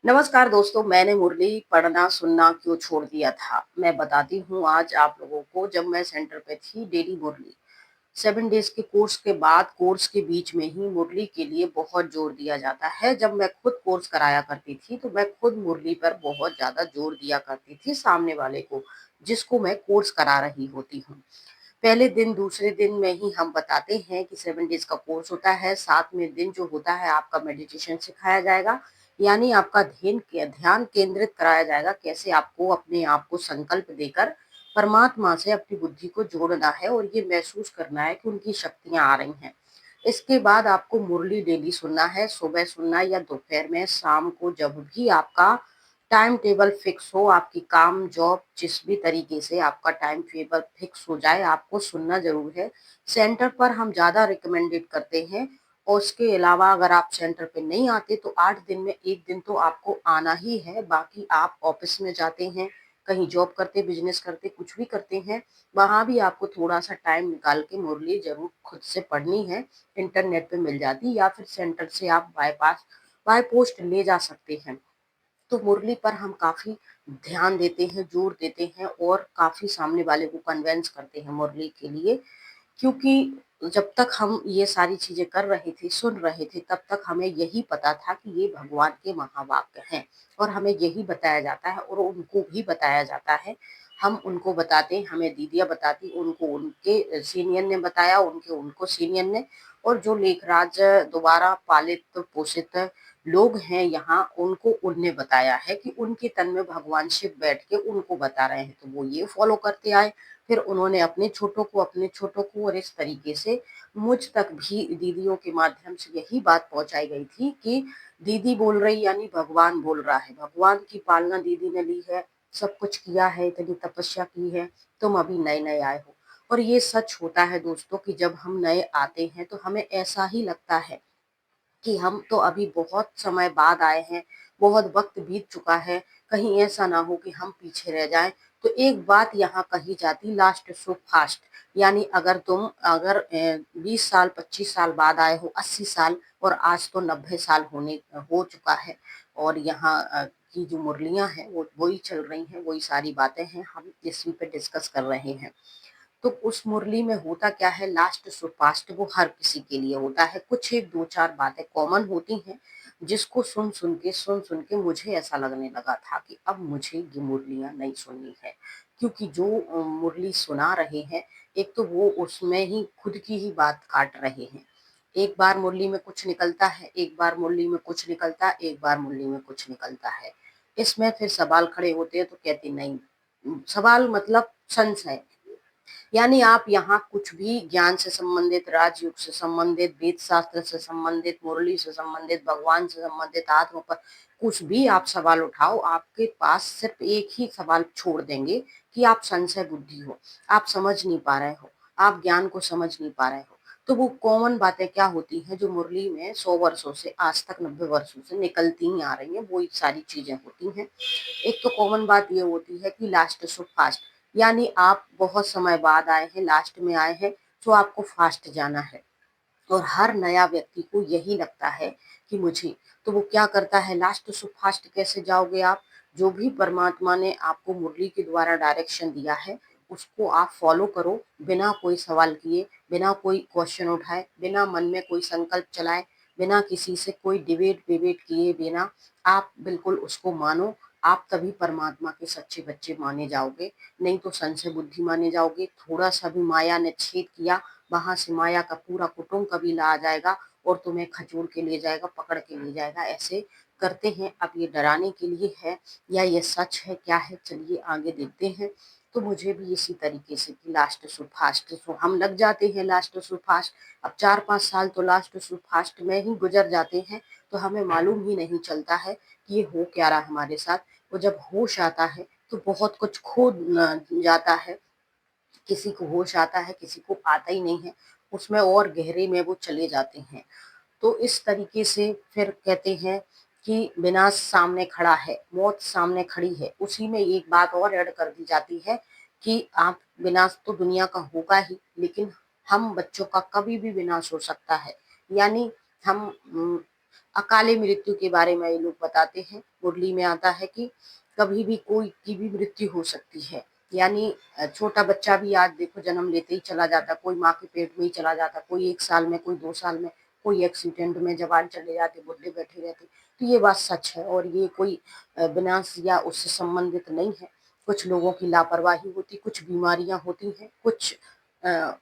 नमस्कार दोस्तों, मैंने मुरली पढ़ना सुनना क्यों छोड़ दिया था। मैं बताती हूँ आज आप लोगों को। जब मैं सेंटर पे थी, डेली मुरली 7 डेज के कोर्स के बाद कोर्स के बीच में ही मुरली के लिए बहुत जोर दिया जाता है। जब मैं खुद कोर्स कराया करती थी तो मैं खुद मुरली पर बहुत ज्यादा जोर दिया करती थी सामने वाले को, जिसको मैं कोर्स करा रही होती हूँ। पहले दिन दूसरे दिन में ही हम बताते हैं कि 7 डेज का कोर्स होता है। 7वें दिन जो होता है आपका मेडिटेशन सिखाया जाएगा, यानी आपका ध्यान केंद्रित कराया जाएगा। कैसे आपको अपने आप को संकल्प देकर परमात्मा से अपनी बुद्धि को जोड़ना है और ये महसूस करना है कि उनकी शक्तियां आ रही हैं। इसके बाद आपको मुरली डेली सुनना है, सुबह सुनना या दोपहर में, शाम को, जब भी आपका टाइम टेबल फिक्स हो, आपकी काम जॉब जिस भी तरीके से आपका टाइम टेबल फिक्स हो जाए, आपको सुनना जरूर है। सेंटर पर हम ज्यादा रिकमेंडेड करते हैं। और उसके अलावा अगर आप सेंटर पे नहीं आते तो 8 दिन में एक दिन तो आपको आना ही है। बाकी आप ऑफिस में जाते हैं, कहीं जॉब करते, बिजनेस करते, कुछ भी करते हैं, वहां भी आपको थोड़ा सा टाइम निकाल के मुरली जरूर खुद से पढ़नी है। इंटरनेट पे मिल जाती, या फिर सेंटर से आप बाय पोस्ट ले जा सकते हैं। तो मुरली पर हम काफी ध्यान देते हैं, जोर देते हैं और काफी सामने वाले को कन्वेंस करते हैं मुरली के लिए। क्योंकि जब तक हम ये सारी चीजें कर रहे थे, सुन रहे थे, तब तक हमें यही पता था कि ये भगवान के महावाक्य हैं और हमें यही बताया जाता है और उनको भी बताया जाता है। हम उनको बताते हैं, हमें दीदियां बताती, उनको उनके सीनियर ने बताया, उनके उनको सीनियर ने। और जो लेखराज दोबारा पालित पोषित लोग हैं यहाँ, उनको उनने बताया है कि उनके तन में भगवान शिव बैठ के उनको बता रहे हैं, तो वो ये फॉलो करते आए। फिर उन्होंने अपने छोटों को, और इस तरीके से मुझ तक भी दीदियों के माध्यम से यही बात पहुंचाई गई थी कि दीदी बोल रही यानी भगवान बोल रहा है। भगवान की पालना दीदी ने ली है, सब कुछ किया है, इतनी तपस्या की है। तुम अभी नए नए आए हो। और ये सच होता है दोस्तों कि जब हम नए आते हैं तो हमें ऐसा ही लगता है कि हम तो अभी बहुत समय बाद आए हैं, बहुत वक्त बीत चुका है, कहीं ऐसा ना हो कि हम पीछे रह जाएं। तो एक बात यहाँ कही जाती, लास्ट सो फास्ट। यानी अगर 20 साल 25 साल बाद आए हो, 80 साल, और आज तो 90 साल होने हो चुका है, और यहाँ की जो मुरलियां हैं वो वही चल रही हैं, वही सारी बातें हैं, हम इसी पे डिस्कस कर रहे हैं। तो उस मुरली में होता क्या है, लास्ट सुपास्ट वो हर किसी के लिए होता है। कुछ एक दो चार बातें कॉमन होती हैं, जिसको सुन सुन के मुझे ऐसा लगने लगा था कि अब मुझे ये मुरलियां नहीं सुननी है। क्योंकि जो मुरली सुना रहे हैं, एक तो वो उसमें ही खुद की ही बात काट रहे हैं। एक बार मुरली में कुछ निकलता है, एक बार मुरली में कुछ निकलता है, एक बार मुरली में कुछ निकलता है। इसमें फिर सवाल खड़े होते हैं, तो कहते नहीं, सवाल मतलब संशय। यानी आप यहाँ कुछ भी ज्ञान से संबंधित, राजयोग से संबंधित, वेद शास्त्र से संबंधित, मुरली से संबंधित, भगवान से संबंधित, आत्मा पर कुछ भी आप सवाल उठाओ, आपके पास सिर्फ एक ही सवाल छोड़ देंगे कि आप संशय बुद्धि हो, आप समझ नहीं पा रहे हो, आप ज्ञान को समझ नहीं पा रहे हो। तो वो कॉमन बातें क्या होती हैं जो मुरली में 100 वर्षों से आज तक, 90 वर्षों से निकलती ही आ रही हैं, वो सारी चीजें होती हैं। एक तो कॉमन बात ये होती है कि लास्ट सो फास्ट। यानी आप बहुत समय बाद आए हैं, लास्ट में आए हैं, तो आपको फास्ट जाना है। और हर नया व्यक्ति को यही लगता है कि मुझे, तो वो क्या करता है, लास्ट सो फास्ट कैसे जाओगे आप। जो भी परमात्मा ने आपको मुरली के द्वारा डायरेक्शन दिया है, उसको आप फॉलो करो, बिना कोई सवाल किए, बिना कोई क्वेश्चन उठाए, बिना मन में कोई संकल्प चलाए, बिना किसी से कोई डिबेट विबेट किए बिना आप बिल्कुल उसको मानो। आप तभी परमात्मा के सच्चे बच्चे माने जाओगे। नहीं तो संशय बुद्धि माने जाओगे। थोड़ा सा भी माया ने छेद किया, वहां से माया का पूरा कुटुंब कबीला आ जाएगा और तुम्हें खचोड़ के ले जाएगा, पकड़ के ले जाएगा। ऐसे करते हैं। अब ये डराने के लिए है या ये सच है, क्या है, चलिए आगे देखते हैं। तो मुझे भी इसी तरीके से कि लास्ट सो फास्ट, सो हम लग जाते हैं लास्ट सो फास्ट। अब 4-5 साल तो लास्ट सो फास्ट में ही गुजर जाते हैं, तो हमें मालूम ही नहीं चलता है कि ये हो क्या रहा हमारे साथ। वो जब होश आता है तो बहुत कुछ खो जाता है। किसी को होश आता है, किसी को आता ही नहीं है, उसमें और गहरे में वो चले जाते हैं। तो इस तरीके से फिर कहते हैं कि विनाश सामने खड़ा है, मौत सामने खड़ी है। उसी में एक बात और ऐड कर दी जाती है कि आप, विनाश तो दुनिया का होगा ही, लेकिन हम बच्चों का कभी भी विनाश हो सकता है। यानी हम अकाले मृत्यु के बारे में ये लोग बताते हैं। मुरली में आता है कि कभी भी कोई की भी मृत्यु हो सकती है। यानी छोटा बच्चा भी आज देखो जन्म लेते ही चला जाता, कोई माँ के पेट में ही चला जाता, कोई 1 साल में, कोई 2 साल में, कोई एक्सीडेंट में, जवान चले जाते, बुढ़े बैठे रहते। तो ये बात सच है और ये कोई विनाश या उससे संबंधित नहीं है। कुछ लोगों की लापरवाही होती, कुछ बीमारियां होती हैं, कुछ अ,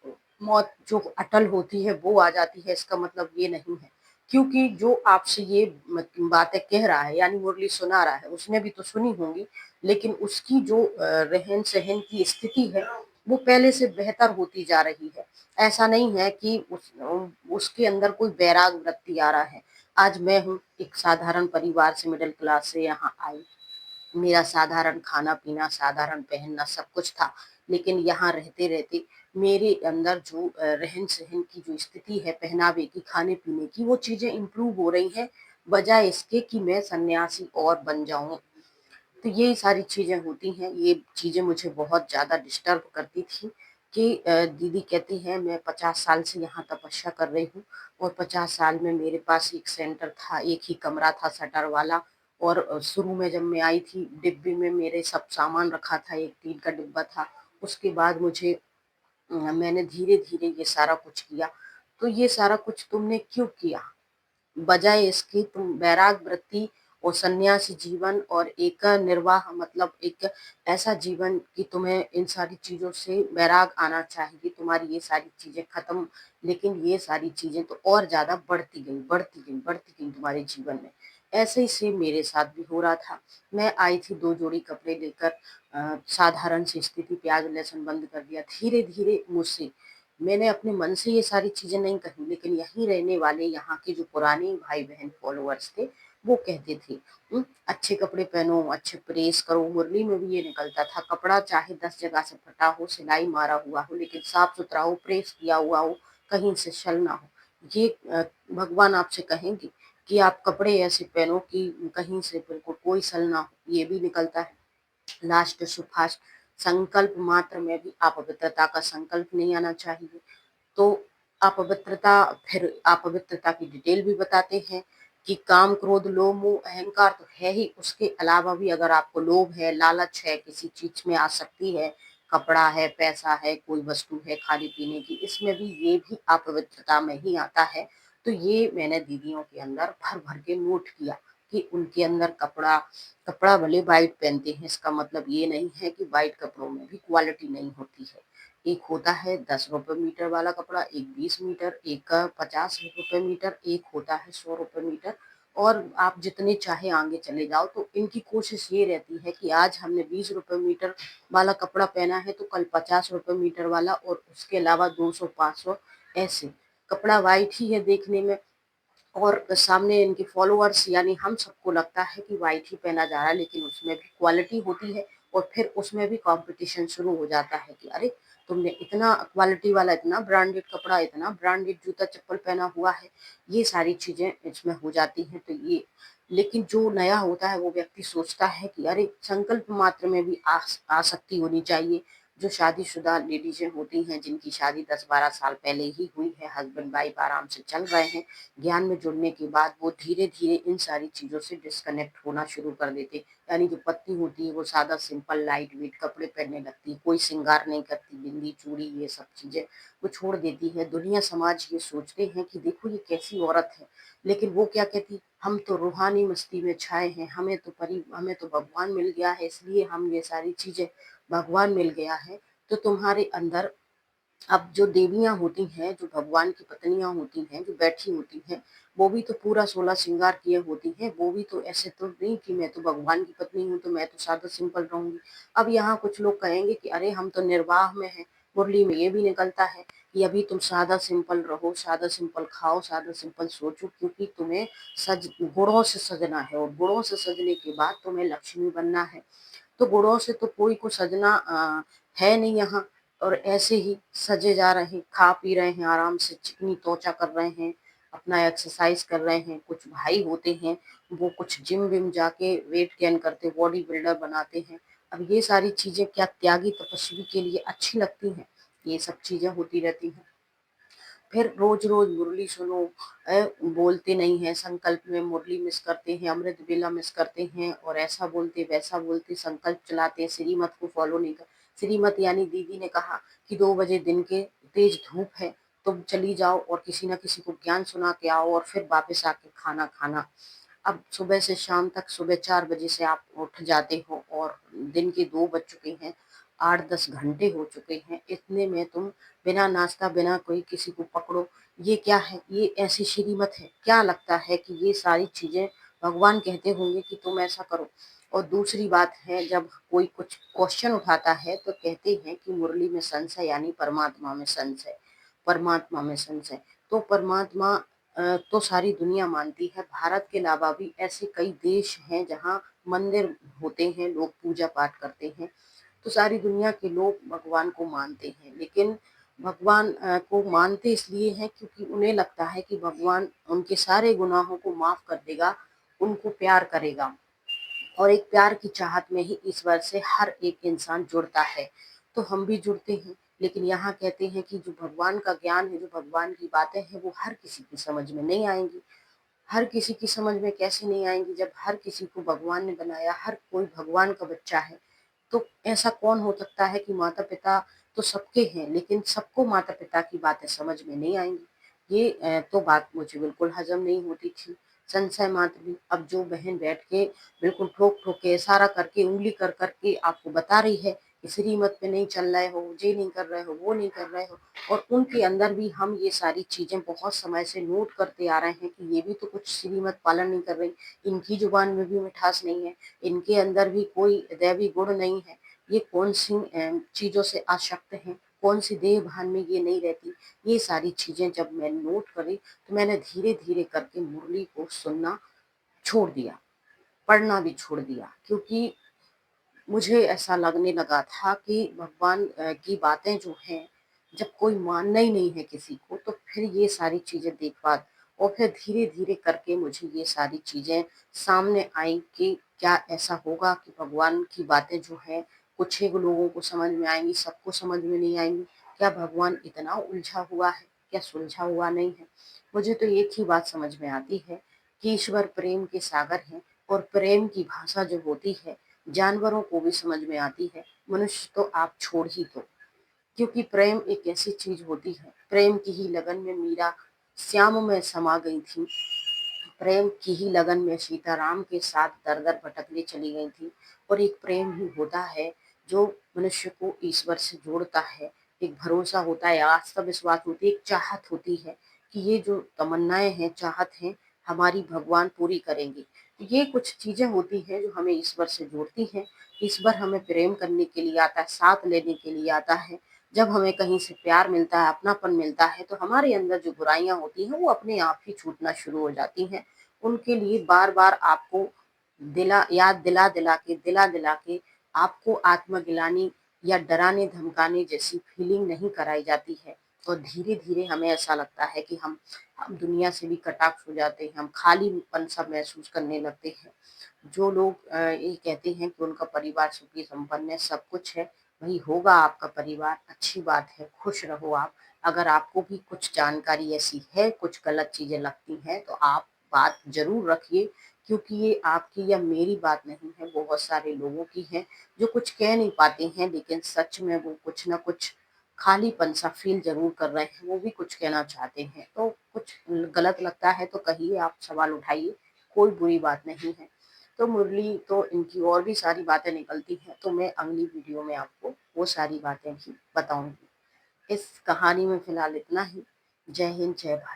मौत जो अटल होती है वो आ जाती है। इसका मतलब ये नहीं है, क्योंकि जो आपसे ये बातें कह रहा है यानी मुरली सुना रहा है, उसने भी तो सुनी होंगी, लेकिन उसकी जो रहन सहन की स्थिति है वो पहले से बेहतर होती जा रही है। ऐसा नहीं है कि उसके अंदर कोई वैराग वृत्ति आ रहा है। आज मैं हूँ एक साधारण परिवार से, मिडिल क्लास से यहाँ आई, मेरा साधारण खाना पीना, साधारण पहनना सब कुछ था, लेकिन यहाँ रहते रहते मेरे अंदर जो रहन सहन की जो स्थिति है, पहनावे की, खाने पीने की, वो चीजें इम्प्रूव हो रही हैं, बजाय इसके कि मैं सन्यासी और बन जाऊं। तो ये सारी चीजें होती हैं। ये चीजें मुझे बहुत ज्यादा डिस्टर्ब करती थी कि दीदी कहती है मैं 50 साल से यहाँ तपस्या कर रही हूँ और 50 साल में मेरे पास एक सेंटर था, एक ही कमरा था शटर वाला। और शुरू में जब मैं आई थी डिब्बे में मेरे सब सामान रखा था, एक टीन का डिब्बा था। उसके बाद मुझे मैंने धीरे धीरे ये सारा कुछ किया। तो ये सारा कुछ तुमने क्यों किया? बजाय इसके तुम वैराग वृत्ति और सन्यासी जीवन और एक निर्वाह मतलब एक ऐसा जीवन कि तुम्हें इन सारी चीजों से वैराग आना चाहिए, तुम्हारी ये सारी चीजें खत्म। लेकिन ये सारी चीजें तो और ज्यादा बढ़ती गई, बढ़ती गई, बढ़ती गई तुम्हारे जीवन में। ऐसे ही से मेरे साथ भी हो रहा था। मैं आई थी 2 जोड़ी कपड़े लेकर, साधारण सी स्थिति, प्याज लहसुन बंद कर दिया। धीरे धीरे मुझसे, मैंने अपने मन से ये सारी चीजें नहीं कही, लेकिन यहीं रहने वाले यहाँ के जो पुराने भाई बहन फॉलोअर्स थे वो कहते थे अच्छे कपड़े पहनो, अच्छे प्रेस करो। मुरली में भी ये निकलता था, कपड़ा चाहे 10 जगह से फटा हो, सिलाई मारा हुआ हो, लेकिन साफ सुथरा हो, प्रेस किया हुआ हो, कहीं से छल ना हो। ये भगवान आपसे कहेंगे कि आप कपड़े ऐसे पहनो कि कहीं से बिल्कुल कोई सल ना हो। ये भी निकलता है। लास्ट सुभाष, संकल्प मात्र में भी अपवित्रता का संकल्प नहीं आना चाहिए। तो अपवित्रता, फिर अपवित्रता की डिटेल भी बताते हैं कि काम क्रोध लोभ मोह अहंकार तो है ही, उसके अलावा भी अगर आपको लोभ है, लालच है, किसी चीज में आसक्ति है, कपड़ा है, पैसा है, कोई वस्तु है खाने पीने की, इसमें भी ये भी अपवित्रता में ही आता है। तो ये मैंने दीदियों के अंदर भर भर के नोट किया कि उनके अंदर कपड़ा, कपड़ा भले वाइट पहनते हैं, इसका मतलब ये नहीं है कि वाइट कपड़ों में भी क्वालिटी नहीं होती है। एक होता है 10 रुपए मीटर वाला कपड़ा, एक 20 मीटर, एक का 50 रुपए मीटर, एक होता है 100 रुपए मीटर। और आप जितने चाहे आगे चले जाओ, तो इनकी कोशिश ये रहती है कि आज हमने 20 रुपए मीटर वाला कपड़ा पहना है तो कल 50 रुपए मीटर वाला, और उसके अलावा 200 500 ऐसे। कपड़ा वाइट ही है देखने में, और सामने इनके फॉलोअर्स यानी हम सबको लगता है कि वाइट ही पहना जा रहा है, लेकिन उसमें भी क्वालिटी होती है। और फिर उसमें भी कंपटीशन शुरू हो जाता है कि अरे तुमने इतना क्वालिटी वाला, इतना ब्रांडेड कपड़ा, इतना ब्रांडेड जूता चप्पल पहना हुआ है। ये सारी चीजें इसमें हो जाती हैं। तो ये, लेकिन जो नया होता है वो व्यक्ति सोचता है कि अरे संकल्प मात्र में भी आसक्ति होनी चाहिए। जो शादीशुदा लेडीजें होती हैं, जिनकी शादी 10 12 साल पहले ही हुई है, हस्बैंड वाइफ आराम से चल रहे हैं, ज्ञान में जुड़ने के बाद वो धीरे धीरे इन सारी चीजों से डिस्कनेक्ट होना शुरू कर देते। यानी जो पत्नी होती है वो सादा सिंपल लाइट वेट कपड़े पहनने लगती है, कोई श्रृंगार नहीं करती, बिंदी चूड़ी ये सब चीजें वो छोड़ देती है। दुनिया समाज ये सोचते हैं कि देखो ये कैसी औरत है, लेकिन वो क्या कहती, हम तो रूहानी मस्ती में छाए हैं, हमें तो भगवान मिल गया है, इसलिए हम ये सारी चीजें, भगवान मिल गया है। तो तुम्हारे अंदर अब जो देवियां होती हैं, जो भगवान की पत्नियां होती हैं, जो बैठी होती हैं, वो भी तो पूरा 16 श्रृंगार किए होती हैं। वो भी तो ऐसे तो नहीं कि मैं तो भगवान की पत्नी हूँ तो मैं तो सादा सिंपल रहूंगी। अब यहाँ कुछ लोग कहेंगे कि अरे हम तो निर्वाह में हैं। मुरली में ये भी निकलता है कि अभी तुम सादा सिंपल रहो, सादा सिंपल खाओ, सादा सिंपल सोचो, क्योंकि तुम्हें सज गुणों से सजना है, और गुणों से सजने के बाद तुम्हें लक्ष्मी बनना है। तो गुणों से तो कोई को सजना है नहीं यहाँ। और ऐसे ही सजे जा रहे हैं, खा पी रहे हैं, आराम से चिकनी त्वचा कर रहे हैं, अपना एक्सरसाइज कर रहे हैं। कुछ भाई होते हैं वो कुछ जिम विम जाके वेट गेन करते, बॉडी बिल्डर बनाते हैं। अब ये सारी चीजें क्या त्यागी तपस्वी के लिए अच्छी लगती हैं? ये सब चीजें होती रहती हैं। फिर रोज-रोज मुरली सुनो, बोलते नहीं हैं, संकल्प में मुरली मिस करते हैं, अमृत वेला मिस करते हैं और ऐसा बोलते, वैसा बोलते, संकल्प चलाते हैं, श्रीमत को फॉलो नहीं कर। श्रीमत यानी दीदी ने कहा कि 2 बजे दिन के तेज धूप है, तुम चली जाओ और किसी न किसी को ज्ञान सुना के आओ और फिर वापस आके खाना खाना। अब सुबह से शाम तक, सुबह 4 बजे से आप उठ जाते हो और दिन के 2 बज चुके हैं, 8-10 घंटे हो चुके हैं, इतने में तुम बिना नाश्ता, बिना कोई किसी को पकड़ो, ये क्या है? ये ऐसी श्रीमत है? क्या लगता है कि ये सारी चीज़ें भगवान कहते होंगे कि तुम ऐसा करो? और दूसरी बात है, जब कोई कुछ क्वेश्चन उठाता है तो कहते हैं कि मुरली में संशय यानी परमात्मा में संशय, परमात्मा में संशय। तो परमात्मा तो सारी दुनिया मानती है, भारत के अलावा भी ऐसे कई देश हैं जहाँ मंदिर होते हैं, लोग पूजा पाठ करते हैं। तो सारी दुनिया के लोग भगवान को मानते हैं, लेकिन भगवान को मानते इसलिए हैं क्योंकि उन्हें लगता है कि भगवान उनके सारे गुनाहों को माफ कर देगा, उनको प्यार करेगा और एक प्यार की चाहत में ही ईश्वर से हर एक इंसान जुड़ता है। तो हम भी जुड़ते हैं, लेकिन यहाँ कहते हैं कि जो भगवान का ज्ञान है, जो भगवान की बातें हैं, वो हर किसी की समझ में नहीं आएंगी। हर किसी की समझ में कैसे नहीं आएंगी जब हर किसी को भगवान ने बनाया, हर कोई भगवान का बच्चा है। तो ऐसा कौन हो सकता है कि माता पिता तो सबके हैं, लेकिन सबको माता पिता की बातें समझ में नहीं आएंगी। ये तो बात मुझे बिल्कुल हजम नहीं होती थी। संशय मात्र भी, अब जो बहन बैठ के बिल्कुल ठोक ठोक के, इशारा करके, उंगली कर करके आपको बता रही है कि श्रीमत पे नहीं चल रहे हो, ये नहीं कर रहे हो, वो नहीं कर रहे हो, और उनके अंदर भी हम ये सारी चीजें बहुत समय से नोट करते आ रहे हैं कि ये भी तो कुछ श्रीमत पालन नहीं कर रही, इनकी जुबान में भी मिठास नहीं है, इनके अंदर भी कोई दैवी गुण नहीं है, ये कौन सी चीजों से आसक्त हैं, कौन सी देह भान में ये नहीं रहती। ये सारी चीजें जब मैं नोट करी तो मैंने धीरे धीरे करके मुरली को सुनना छोड़ दिया, पढ़ना भी छोड़ दिया, क्योंकि मुझे ऐसा लगने लगा था कि भगवान की बातें जो हैं, जब कोई मानना ही नहीं है किसी को, तो फिर ये सारी चीजें देख बात, और फिर धीरे धीरे करके मुझे ये सारी चीजें सामने आई कि क्या ऐसा होगा कि भगवान की बातें जो हैं कुछ ही लोगों को समझ में आएंगी, सबको समझ में नहीं आएंगी। क्या भगवान इतना उलझा हुआ है, क्या सुलझा हुआ नहीं है? मुझे तो एक ही बात समझ में आती है कि ईश्वर प्रेम के सागर हैं, और प्रेम की भाषा जो होती है जानवरों को भी समझ में आती है, मनुष्य तो आप छोड़ ही दो। क्योंकि प्रेम एक ऐसी चीज होती है, प्रेम की ही लगन में मीरा श्याम में समा गई थी, प्रेम की ही लगन में सीताराम के साथ दर दर भटकने चली गई थी। और एक प्रेम ही होता है जो मनुष्य को ईश्वर से जोड़ता है। एक भरोसा होता है, आस्था विश्वास होती है, एक चाहत होती है कि ये जो तमन्नाएं हैं, चाहत हैं, हमारी भगवान पूरी करेंगे। तो ये कुछ चीजें होती हैं जो हमें ईश्वर से जोड़ती हैं। ईश्वर हमें प्रेम करने के लिए आता है, साथ लेने के लिए आता है। जब हमें कहीं से प्यार मिलता है, अपनापन मिलता है, तो हमारे अंदर जो बुराइयां होती हैं वो अपने आप ही छूटना शुरू हो जाती हैं। उनके लिए बार बार आपको याद दिला दिला दिला के आपको आत्मग्लानि या डराने धमकाने जैसी फीलिंग नहीं कराई जाती है। और धीरे धीरे हमें ऐसा लगता है कि हम दुनिया से भी कटाक्ष हो जाते हैं, हम खालीपन सा महसूस करने लगते हैं। जो लोग ये कहते हैं कि उनका परिवार सुखी संपन्न है, सब कुछ है, वही होगा आपका परिवार, अच्छी बात है, खुश रहो आप। अगर आपको भी कुछ जानकारी ऐसी है, कुछ गलत चीजें लगती हैं, तो आप बात जरूर रखिए, क्योंकि ये आपकी या मेरी बात नहीं है, बहुत सारे लोगों की है जो कुछ कह नहीं पाते हैं, लेकिन सच में वो कुछ ना कुछ खालीपन सा फील जरूर कर रहे हैं, वो भी कुछ कहना चाहते हैं। तो कुछ गलत लगता है तो कहिए, आप सवाल उठाइए, कोई बुरी बात नहीं है। तो मुरली तो इनकी और भी सारी बातें निकलती हैं, तो मैं अगली वीडियो में आपको वो सारी बातें भी बताऊंगी। इस कहानी में फिलहाल इतना ही। जय हिंद, जय भारत।